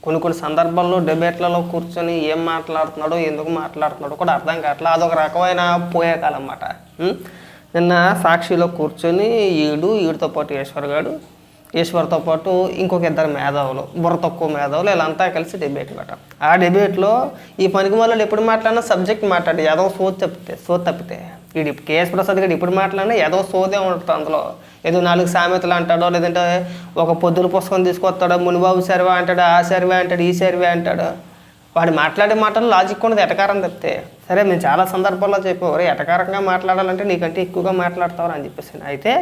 కొన్ని సందర్భాల్లో డిబేట్లలో కూర్చొని ఏం మాట్లాడుతున్నాడో ఎందుకు మాట్లాడుతున్నాడో కూడా అర్థం కావట్లేదు. అదొక రకమైన పోయేకాలన్నమాట. నిన్న సాక్షిలో కూర్చొని ఈడితో పాటు ఈశ్వర్తో పాటు ఇంకొక ఇద్దరు మేధావులు, బుర్ర తక్కువ మేధావులు వీళ్ళంతా కలిసి డిబేట్ పెట్టారు. ఆ డిబేట్లో ఈ పనికి వాళ్ళు ఎప్పుడు మాట్లాడినా సబ్జెక్ట్ మాట్లాడి ఏదో సోది తప్పితే వీడు కేఎస్ ప్రసాద్ గారు ఇప్పుడు మాట్లాడినా ఏదో సోదే ఉంటుంది. అందులో ఏదో 4 సామెతలు అంటాడో, లేదంటే ఒక పొద్దుల పుస్తకం తీసుకొస్తాడో, మునిబాబు సర్వే అంటాడు, ఆ సర్వే అంటాడు, ఈ సర్వే అంటాడు. వాడు మాట్లాడే మాటలు లాజిక్ ఉండదు, ఎటకారం తప్పితే. సరే, మేము చాలా సందర్భాల్లో చెప్పేవారు ఎటకారంగా మాట్లాడాలంటే నీకంటే ఎక్కువగా మాట్లాడతావు అని చెప్పేసి. అయితే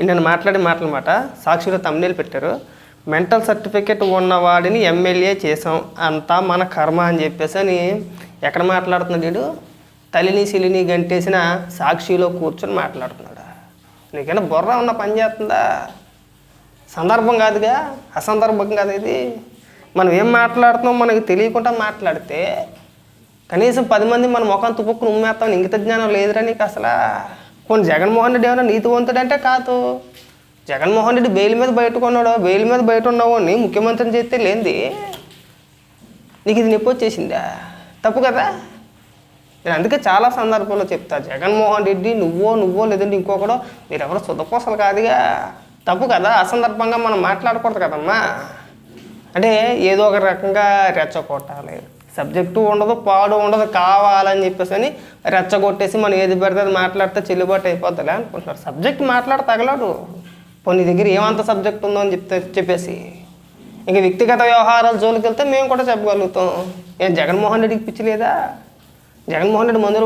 నేను మాట్లాడే మాటలమాట సాక్షిలో తమ్ముళ్ళు పెట్టారు. మెంటల్ సర్టిఫికెట్ ఉన్నవాడిని ఎమ్మెల్యే చేసాం, అంతా మన కర్మ అని చెప్పేసి అని ఎక్కడ మాట్లాడుతున్నాడు వీడు? తల్లిని సిలిని గంటేసిన సాక్షిలో కూర్చొని మాట్లాడుతున్నాడు. నీకైనా బుర్ర ఉన్న పని చేస్తుందా? సందర్భం కాదుగా, అసందర్భం కాదు ఇది. మనం ఏం మాట్లాడుతున్నాం మనకి తెలియకుండా మాట్లాడితే కనీసం 10 మంది మన ముఖం తుప్పుకుని ఉమ్మేస్తాం. ఇంగిత జ్ఞానం లేదురా నీకు అసలు. కొన్ని జగన్మోహన్ రెడ్డి ఏమైనా నీతివంతుడంటే కాదు. జగన్మోహన్ రెడ్డి బెయిల్ మీద బయటకున్నాడు, బెయిల్ మీద బయట ఉన్నావాడిని ముఖ్యమంత్రిని చేస్తే లేనిది నీకు ఇది నొప్పి వచ్చేసిందా? తప్పు కదా. నేను అందుకే చాలా సందర్భాల్లో చెప్తా, జగన్మోహన్ రెడ్డి నువ్వో లేదంటే ఇంకొకడో మీరెవరో శుద్ధపోసలు కాదుగా. తప్పు కదా, అసందర్భంగా మనం మాట్లాడకూడదు కదమ్మా. అంటే ఏదో ఒక రకంగా రెచ్చగొట్టాలి, సబ్జెక్టు ఉండదు, పాడు ఉండదు, కావాలని చెప్పేసి అని రెచ్చగొట్టేసి మనం ఏది పెడితే అది మాట్లాడితే చెల్లుబాటు అయిపోతుందిలే అనుకుంటున్నారు. సబ్జెక్ట్ మాట్లాడ తగలడు. కొన్ని దగ్గర ఏమంత సబ్జెక్ట్ ఉందో అని చెప్పేసి ఇంక వ్యక్తిగత వ్యవహారాల జోలికి వెళ్తే మేము కూడా చెప్పగలుగుతాం. ఏం జగన్మోహన్ రెడ్డికి పిచ్చి లేదా? జగన్మోహన్ రెడ్డి మందులు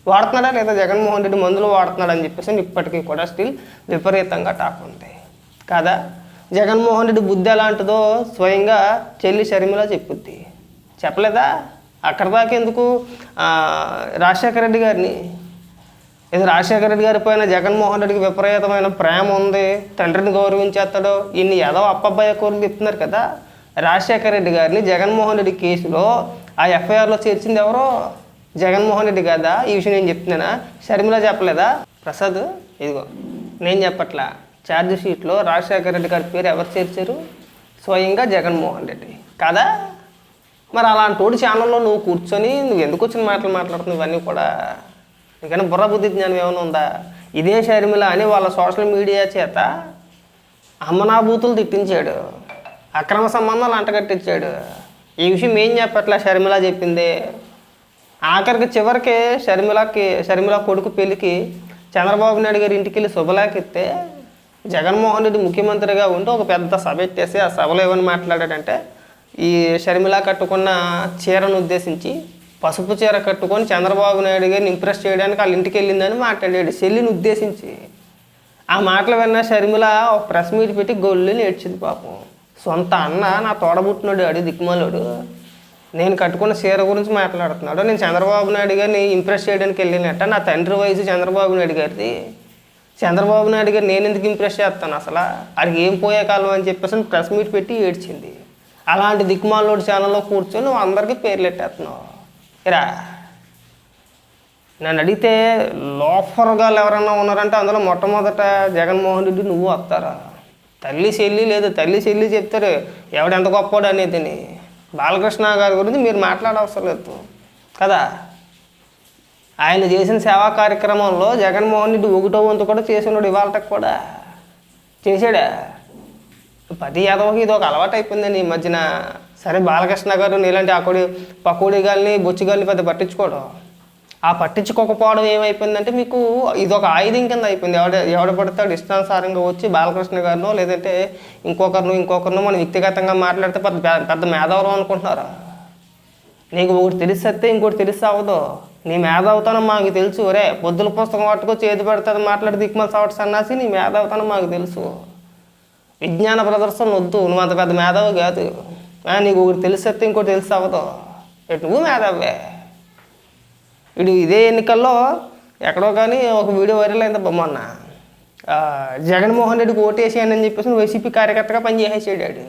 వాడుతున్నాడా లేదా? జగన్మోహన్ రెడ్డి మందులు వాడుతున్నాడు అని చెప్పేసి ఇప్పటికీ కూడా స్టిల్ విపరీతంగా టాక్ ఉంది కాదా. జగన్మోహన్ రెడ్డి బుద్ధి ఎలాంటిదో స్వయంగా చెల్లి షర్మిల చెప్పుద్ది. చెప్పలేదా? అక్కడ దాకా ఎందుకు రాజశేఖర రెడ్డి గారిని, ఇది రాజశేఖర రెడ్డి గారి పైన జగన్మోహన్ రెడ్డికి విపరీతమైన ప్రేమ ఉంది, తండ్రిని గౌరవించేస్తాడు, ఇన్ని ఏదో అప్పబ్బాయి కోరికలు చెప్తున్నారు కదా. రాజశేఖర రెడ్డి గారిని జగన్మోహన్ రెడ్డి కేసులో ఆ ఎఫ్ఐఆర్లో చేర్చింది ఎవరో? జగన్మోహన్ రెడ్డి కదా. ఈ విషయం నేను చెప్తున్నానా? షర్మిల చెప్పలేదా? ప్రసాద్ ఇదిగో నేను చెప్పట్లా, ఛార్జ్ షీట్లో రాజశేఖర రెడ్డి గారి పేరు ఎవరు చేర్చారు? స్వయంగా జగన్మోహన్ రెడ్డి కదా. మరి అలాంటి ఛానల్లో నువ్వు కూర్చొని నువ్వు ఎందుకు వచ్చిన మాటలు మాట్లాడుతున్నావు? ఇవన్నీ కూడా ఇంకైనా బుర్ర బుద్ధి జ్ఞానం ఏమైనా ఉందా? ఇదే షర్మిల అని వాళ్ళ సోషల్ మీడియా చేత అమ్మనాభూతులు తిట్టించాడు, అక్రమ సంబంధాలు అంటగట్టించాడు. ఈ విషయం ఏం చెప్పట్లా, షర్మిల చెప్పింది. ఆఖరికి చివరికి షర్మిల కొడుకు పెళ్ళికి చంద్రబాబు నాయుడు గారి ఇంటికి వెళ్ళి శుభలేఖ ఇస్తే జగన్మోహన్ రెడ్డి ముఖ్యమంత్రిగా ఉంటే ఒక పెద్ద సభ ఎత్తేసి ఆ సభలో ఏమని మాట్లాడాడంటే, ఈ షర్మిల కట్టుకున్న చీరను ఉద్దేశించి పసుపు చీర కట్టుకొని చంద్రబాబు నాయుడు గారిని ఇంప్రెస్ చేయడానికి వాళ్ళ ఇంటికి వెళ్ళిందని మాట్లాడాడు చెల్లిని ఉద్దేశించి. ఆ మాటలు విన్న షర్మిల ఒక ప్రెస్ మీట్ పెట్టి గొల్లుని ఏడ్చింది. పాపం సొంత అన్న నా తోడబుట్టినాడు అడి దిక్కుమాలోడు నేను కట్టుకున్న చీర గురించి మాట్లాడుతున్నాడు. నేను చంద్రబాబు నాయుడు గారిని ఇంప్రెస్ చేయడానికి వెళ్ళినట్ట, నా తండ్రి వయసు చంద్రబాబు నాయుడు గారిది, చంద్రబాబు నాయుడు గారు నేను ఎందుకు ఇంప్రెస్ చేస్తాను అసలు, అది ఏం పోయే కాలం అని చెప్పేసి ప్రెస్ మీట్ పెట్టి ఏడ్చింది. అలాంటి దిక్కుమాలోడు ఛానల్లో కూర్చొని నువ్వు అందరికీ పేర్లు పెట్టేస్తున్నావు. ఇరా నన్ను అడిగితే లోఫర్గాళ్ళు ఎవరన్నా ఉన్నారంటే అందులో మొట్టమొదట జగన్మోహన్ రెడ్డి నువ్వు వస్తారా? తల్లి చెల్లి లేదు, తల్లి చెల్లి చెప్తారు ఎవడెంత గొప్పవాడు అనేదిని. బాలకృష్ణ గారి గురించి మీరు మాట్లాడవసరం లేదు కదా. ఆయన చేసిన సేవా కార్యక్రమంలో జగన్మోహన్ రెడ్డి 1వ వంతు కూడా చేసినాడు, ఇవాళకి కూడా చేశాడా? ప్రతి యాదవకి ఇది ఒక అలవాటు అయిపోయిందండి ఈ మధ్యన. సరే, బాలకృష్ణ గారు నీలాంటి పకోడీ గాలిని బొచ్చిగాలిని పెద్ద పట్టించుకోవడం, ఆ పట్టించుకోకపోవడం ఏమైపోయిందంటే మీకు ఇది ఒక ఆయుధం కింద అయిపోయింది. ఎవడ పడతాడు ఇష్టానుసారంగా వచ్చి బాలకృష్ణ గారినో లేదంటే ఇంకొకరినో మనం వ్యక్తిగతంగా మాట్లాడితే పెద్ద మేధావులు అనుకుంటున్నారా? నీకు ఒకటి తెలిస్తే ఇంకోటి తెలిసి అవ్వదు. నీ మేధావుతనం మాకు తెలుసు. రే పొద్దుల పుస్తకం పట్టుకో చేతి పెడతాడు మాట్లాడి దిక్కుమల సావట సన్నాసి, నీ మేధావుతనం మాకు తెలుసు. విజ్ఞాన ప్రదర్శన వద్దు, నువ్వు అంత పెద్ద మేధావు కాదు. నీకు ఒకటి తెలిస్తే ఇంకోటి తెలిసి అవ్వదు. నువ్వు మేధావే. వీడు ఇదే ఎన్నికల్లో ఎక్కడో కానీ ఒక వీడియో వైరల్ అయింది మొన్న, జగన్మోహన్ రెడ్డికి ఓటేసాను అని చెప్పేసి వైసీపీ కార్యకర్తగా పనిచేసేసాడు.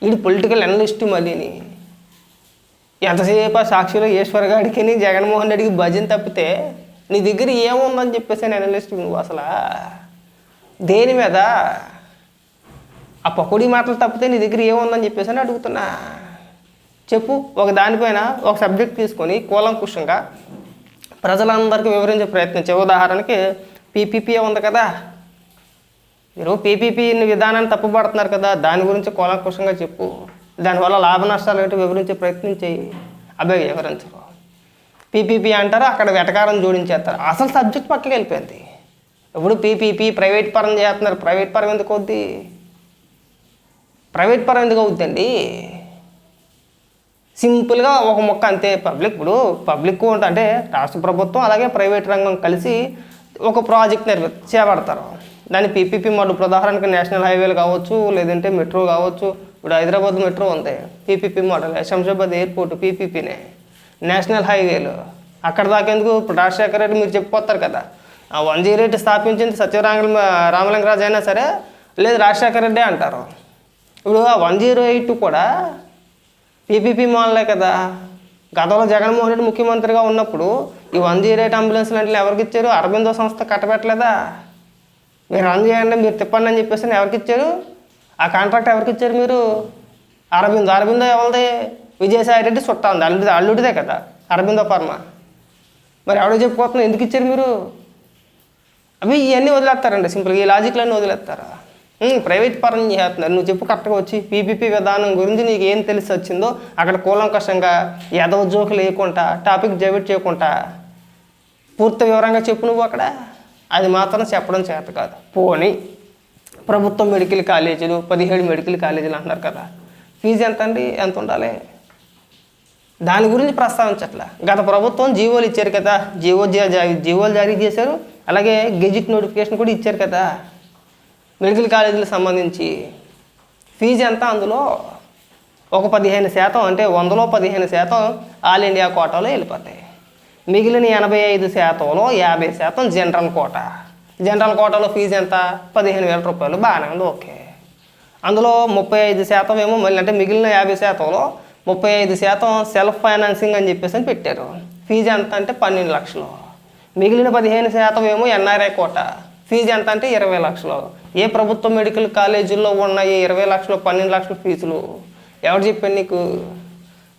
వీడు పొలిటికల్ అనలిస్ట్ మళ్ళీని. ఎంతసేపు సాక్షిలో ఈశ్వర్ గాడికి జగన్మోహన్ రెడ్డికి భజన తప్పితే నీ దగ్గర ఏముందని చెప్పేసి అనలిస్ట్ నువ్వు అసలు దేని మీద? ఆ పకోడీ మాటలు తప్పితే నీ దగ్గర ఏముందని చెప్పేసి అని అడుగుతున్నా. చెప్పు. ఒక దానిపైన ఒక సబ్జెక్ట్ తీసుకొని కూలంకుషంగా ప్రజలందరికీ వివరించే ప్రయత్నించే. ఉదాహరణకి పీపీపీ ఉంది కదా, మీరు పీపీపీ విధానాన్ని తప్పుపడుతున్నారు కదా, దాని గురించి కూలంకుషంగా చెప్పు. దానివల్ల లాభ నష్టాలు ఏంటో వివరించే ప్రయత్నం చేయి. అబ్బాయి వివరించరు. పీపీపీ అంటారు, అక్కడ వెటకారం జోడించేస్తారు. అసలు సబ్జెక్ట్ పక్కకి వెళ్ళిపోయింది. ఇప్పుడు పీపీపీ ప్రైవేట్ పరం చేస్తున్నారు. ప్రైవేట్ పరం ఎందుకు అవుద్ది? ప్రైవేట్ పరం ఎందుకు అవుద్దండి? సింపుల్గా ఒక మొక్క అంతే. పబ్లిక్ ఇప్పుడు పబ్లిక్ అంటే రాష్ట్ర ప్రభుత్వం అలాగే ప్రైవేట్ రంగం కలిసి ఒక ప్రాజెక్ట్ చేపడతారు. దాన్ని పీపీపీ మోడల్. ఉదాహరణకి నేషనల్ హైవేలు కావచ్చు, లేదంటే మెట్రో కావచ్చు. ఇప్పుడు హైదరాబాద్ మెట్రో ఉంది, పీపీపీ మోడల్. శంషాబాద్ ఎయిర్పోర్ట్ పీపీపీనే. నేషనల్ హైవేలు అక్కడ దాకేందుకు ఇప్పుడు రాజశేఖర రెడ్డి మీరు చెప్పుకోస్తారు కదా, 108 స్థాపించింది రామలింగరాజు అయినా సరే, లేదు రాజశేఖర రెడ్డి అంటారు. ఇప్పుడు ఆ 108 కూడా పీపీపీ మోడలే కదా. గతంలో జగన్మోహన్ రెడ్డి ముఖ్యమంత్రిగా ఉన్నప్పుడు ఈ 108 అంబులెన్స్లు అంటే ఎవరికి ఇచ్చారు? అరబిందో సంస్థ కట్టబెట్టలేదా? మీరు రన్ చేయండి, మీరు తిప్పండి అని చెప్పేసి ఎవరికి ఇచ్చారు? ఆ కాంట్రాక్ట్ ఎవరికి ఇచ్చారు మీరు? అరబిందో ఎవరిది? విజయసాయి రెడ్డి చుట్టా ఉంది, అల్లుడిదే కదా అరబిందో ఫార్మా. మరి ఎవడో చెప్పుకోతున్నా, ఎందుకు ఇచ్చారు మీరు? అవి ఇవన్నీ వదిలేస్తారండి సింపుల్గా. ఈ లాజిక్లన్నీ వదిలేస్తారా? ప్రైవేట్ పరం చేస్తున్నారు. నువ్వు చెప్పు కరెక్ట్గా వచ్చి పీపీపీ విధానం గురించి నీకు ఏం తెలిసి వచ్చిందో అక్కడ కూలంకషంగా ఏదో జోకులు వేయకుండా టాపిక్ డైవర్ట్ చేయకుండా పూర్తి వివరంగా చెప్పు నువ్వు అక్కడ. అది మాత్రం చెప్పడం చేత కాదు. పోనీ ప్రభుత్వ మెడికల్ కాలేజీలు 17 మెడికల్ కాలేజీలు అంటున్నారు కదా, ఫీజు ఎంత అండి? ఎంత ఉండాలి? దాని గురించి ప్రస్తావించట్లా. గత ప్రభుత్వం జీవోలు ఇచ్చారు కదా, జీవోలు జారీ చేశారు, అలాగే గెజిట్ నోటిఫికేషన్ కూడా ఇచ్చారు కదా మెడికల్ కాలేజీలకు సంబంధించి. ఫీజు ఎంత? అందులో ఒక 15% అంటే 100లో 15% ఆల్ ఇండియా కోటాలో వెళ్ళిపోతాయి. మిగిలిన 85%లో 50% జనరల్ కోటా. జనరల్ కోటాలో ఫీజు ఎంత? 15,000 రూపాయలు. బాగానే ఉంది, ఓకే. అందులో 35% ఏమో మళ్ళీ అంటే మిగిలిన 50%లో 35% సెల్ఫ్ ఫైనాన్సింగ్ అని చెప్పేసి అని పెట్టారు. ఫీజు ఎంత అంటే 12 లక్షలు. మిగిలిన 15% ఏమో ఎన్ఆర్ఐ కోటా. ఫీజు ఎంత అంటే 20 లక్షలు. ఏ ప్రభుత్వ మెడికల్ కాలేజీల్లో ఉన్నాయి 20 లక్షలు 12 లక్షల ఫీజులు? ఎవరు చెప్పాను నీకు?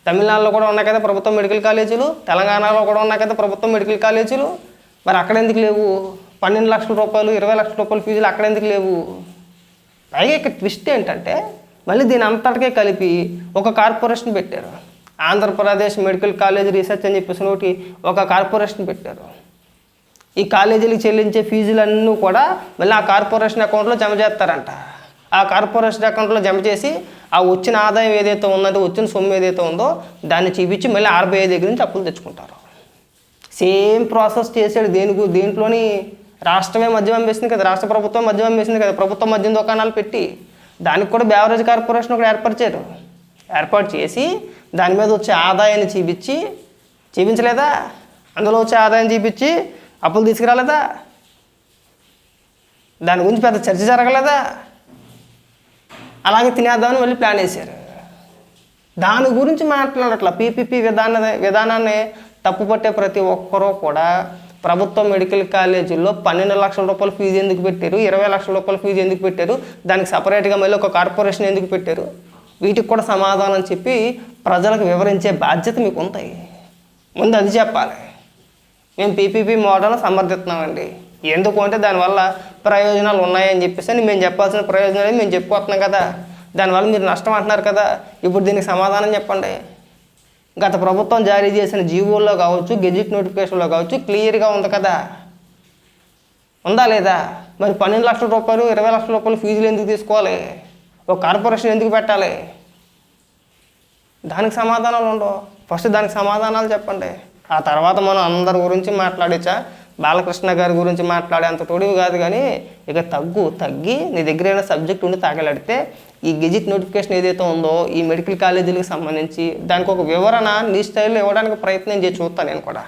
తమిళనాడులో కూడా ఉన్నాయి కదా ప్రభుత్వ మెడికల్ కాలేజీలు, తెలంగాణలో కూడా ఉన్నాయి కదా ప్రభుత్వ మెడికల్ కాలేజీలు. మరి అక్కడ ఎందుకు లేవు 12 లక్షల రూపాయలు 20 లక్షల రూపాయల ఫీజులు? అక్కడ ఎందుకు లేవు? పైగా ఇక్కడ ట్విస్ట్ ఏంటంటే మళ్ళీ దీని అంతటికే కలిపి ఒక కార్పొరేషన్ పెట్టారు. ఆంధ్రప్రదేశ్ మెడికల్ కాలేజ్ రీసెర్చ్ అని చెప్పేసి ఒకటి ఒక కార్పొరేషన్ పెట్టారు. ఈ కాలేజీలకు చెల్లించే ఫీజులన్నీ కూడా మళ్ళీ ఆ కార్పొరేషన్ అకౌంట్లో జమ చేస్తారంట. ఆ కార్పొరేషన్ అకౌంట్లో జమ చేసి ఆ వచ్చిన ఆదాయం ఏదైతే ఉందంటే వచ్చిన సొమ్ము ఏదైతే ఉందో దాన్ని చూపించి మళ్ళీ RBI దగ్గర నుంచి అప్పులు తెచ్చుకుంటారు. సేమ్ ప్రాసెస్ చేసాడు. దేంట్లోని రాష్ట్రమే మద్యం అమ్మేసింది కదా, రాష్ట్ర ప్రభుత్వం మద్యం అమ్మేసింది కదా, ప్రభుత్వం మద్యం దుకాణాలు పెట్టి దానికి కూడా బేవరేజ్ కార్పొరేషన్ ఒకటి ఏర్పరిచారు. ఏర్పాటు చేసి దాని మీద వచ్చే ఆదాయాన్ని చూపించలేదా? అందులో వచ్చే ఆదాయం చూపించి అప్పులు తీసుకురాలేదా? దాని గురించి పెద్ద చర్చ జరగలేదా? అలాగే తినేద్దామని మళ్ళీ ప్లాన్ వేశారు. దాని గురించి మాట్లాడట్లా. పీపీపీ విధానాన్ని తప్పుపట్టే ప్రతి ఒక్కరూ కూడా ప్రభుత్వ మెడికల్ కాలేజీల్లో 12 లక్షల రూపాయల ఫీజు ఎందుకు పెట్టారు, 20 లక్షల రూపాయల ఫీజు ఎందుకు పెట్టారు, దానికి సపరేట్గా మళ్ళీ ఒక కార్పొరేషన్ ఎందుకు పెట్టారు, వీటికి కూడా సమాధానం చెప్పి ప్రజలకు వివరించే బాధ్యత మీకు ఉంటాయి. ముందు అది చెప్పాలి. మేము పీపీపీ మోడల్ని సమర్థిస్తున్నామండి. ఎందుకు అంటే దానివల్ల ప్రయోజనాలు ఉన్నాయని చెప్పేసి మేము చెప్పాల్సిన ప్రయోజనాలు మేము చెప్పుకోతున్నాం కదా, దానివల్ల మీరు నష్టం అంటున్నారు కదా. ఇప్పుడు దీనికి సమాధానం చెప్పండి. గత ప్రభుత్వం జారీ చేసిన జీవోల్లో కావచ్చు, గెజిట్ నోటిఫికేషన్లో కావచ్చు క్లియర్గా ఉంది కదా, ఉందా లేదా? మరి 12 లక్షల రూపాయలు 20 లక్షల రూపాయలు ఫీజులు ఎందుకు తీసుకోవాలి? ఒక కార్పొరేషన్ ఎందుకు పెట్టాలి? దానికి సమాధానాలు ఉండవు. ఫస్ట్ దానికి సమాధానాలు చెప్పండి. ఆ తర్వాత మనం అందరి గురించి మాట్లాడచ్చా. బాలకృష్ణ గారి గురించి మాట్లాడేంత తోడివి కాదు. కానీ ఇక తగ్గి నీ దగ్గర ఏమైనా సబ్జెక్ట్ ఉండి తాగలాడితే ఈ గెజిట్ నోటిఫికేషన్ ఏదైతే ఉందో ఈ మెడికల్ కాలేజీలకు సంబంధించి దానికి ఒక వివరణ నీ స్టైల్లో ఇవ్వడానికి ప్రయత్నం చేసి చూస్తాను నేను కూడా.